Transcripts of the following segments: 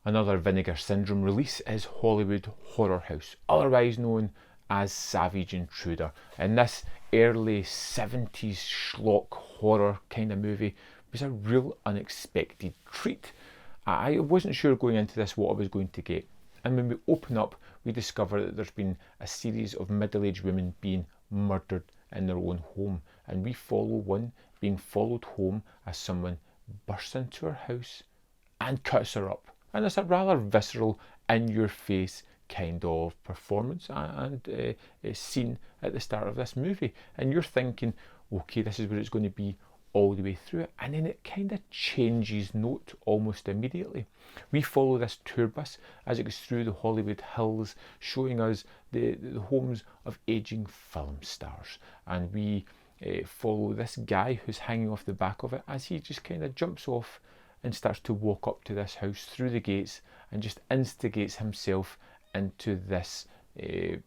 Another Vinegar Syndrome release is Hollywood Horror House, otherwise known as Savage Intruder. And this early 70s schlock horror kind of movie was a real unexpected treat. I wasn't sure going into this what I was going to get. And when we open up, we discover that there's been a series of middle-aged women being murdered in their own home. And we follow one being followed home as someone bursts into her house and cuts her up. And it's a rather visceral, in-your-face kind of performance and scene at the start of this movie. And you're thinking, okay, this is where it's going to be all the way through it. And then it kind of changes note almost immediately. We follow this tour bus as it goes through the Hollywood Hills, showing us the homes of aging film stars. And we follow this guy who's hanging off the back of it as he just kind of jumps off and starts to walk up to this house through the gates and just instigates himself into this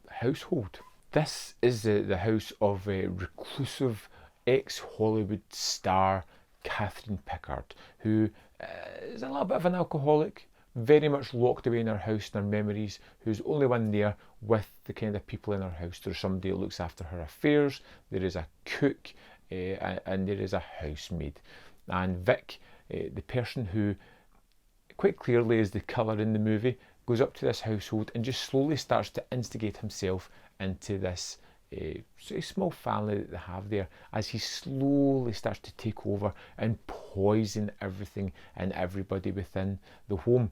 household. This is the house of reclusive ex-Hollywood star Catherine Pickard, who is a little bit of an alcoholic, very much locked away in her house and her memories, who's the only one there with the kind of people in her house. There's somebody who looks after her affairs, there is a cook, and there is a housemaid. And Vic, the person who quite clearly is the killer in the movie, goes up to this household and just slowly starts to instigate himself into this small family that they have there, as he slowly starts to take over and poison everything and everybody within the home.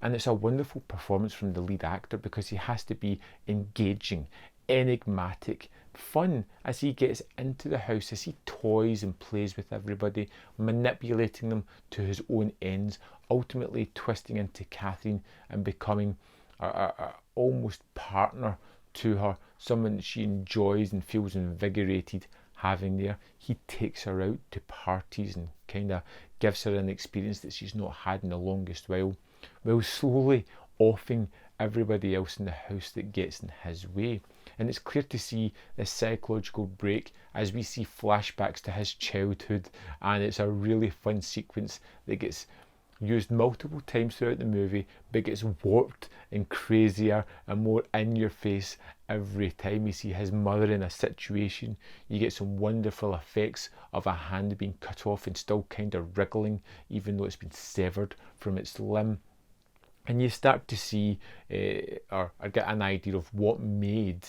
And it's a wonderful performance from the lead actor, because he has to be engaging, enigmatic, fun as he gets into the house, as he toys and plays with everybody, manipulating them to his own ends, ultimately twisting into Catherine and becoming a almost partner to her, someone that she enjoys and feels invigorated having there. He takes her out to parties and kind of gives her an experience that she's not had in the longest while slowly offing everybody else in the house that gets in his way. And it's clear to see this psychological break as we see flashbacks to his childhood, and it's a really fun sequence that gets used multiple times throughout the movie, but gets warped and crazier and more in your face every time. You see his mother in a situation, you get some wonderful effects of a hand being cut off and still kind of wriggling even though it's been severed from its limb. And you start to see or get an idea of what made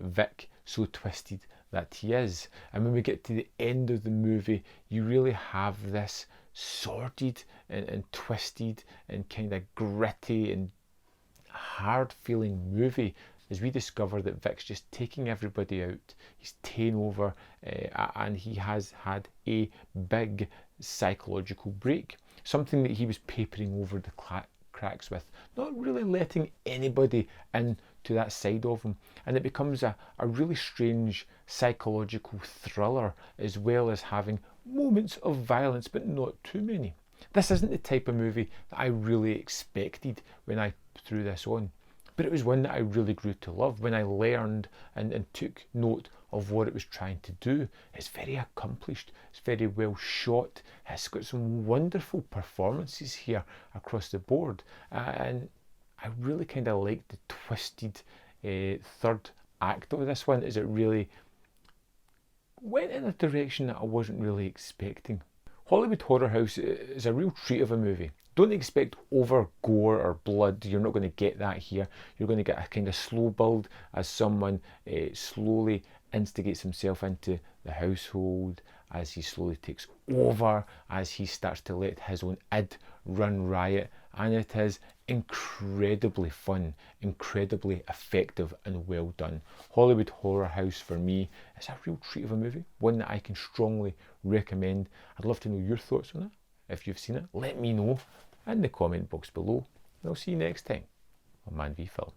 Vic so twisted that he is. And when we get to the end of the movie, you really have this sordid and twisted and kind of gritty and hard feeling movie, as we discover that Vic's just taking everybody out. He's taken over and he has had a big psychological break, something that he was papering over the cracks with, not really letting anybody in to that side of him. And it becomes a really strange psychological thriller, as well as having moments of violence, but not too many. This isn't the type of movie that I really expected when I threw this on, but it was one that I really grew to love when I learned and took note of what it was trying to do. It's very accomplished, it's very well shot, it's got some wonderful performances here across the board, and I really kind of like the twisted third act of this one, as it really went in a direction that I wasn't really expecting. Hollywood Horror House is a real treat of a movie. Don't expect over gore or blood, you're not going to get that here. You're going to get a kind of slow build as someone slowly instigates himself into the household, as he slowly takes over, as he starts to let his own id run riot, and it is incredibly fun, incredibly effective and well done. Hollywood Horror House for me is a real treat of a movie, one that I can strongly recommend. I'd love to know your thoughts on it. If you've seen it, let me know in the comment box below, and I'll see you next time on Man v Film.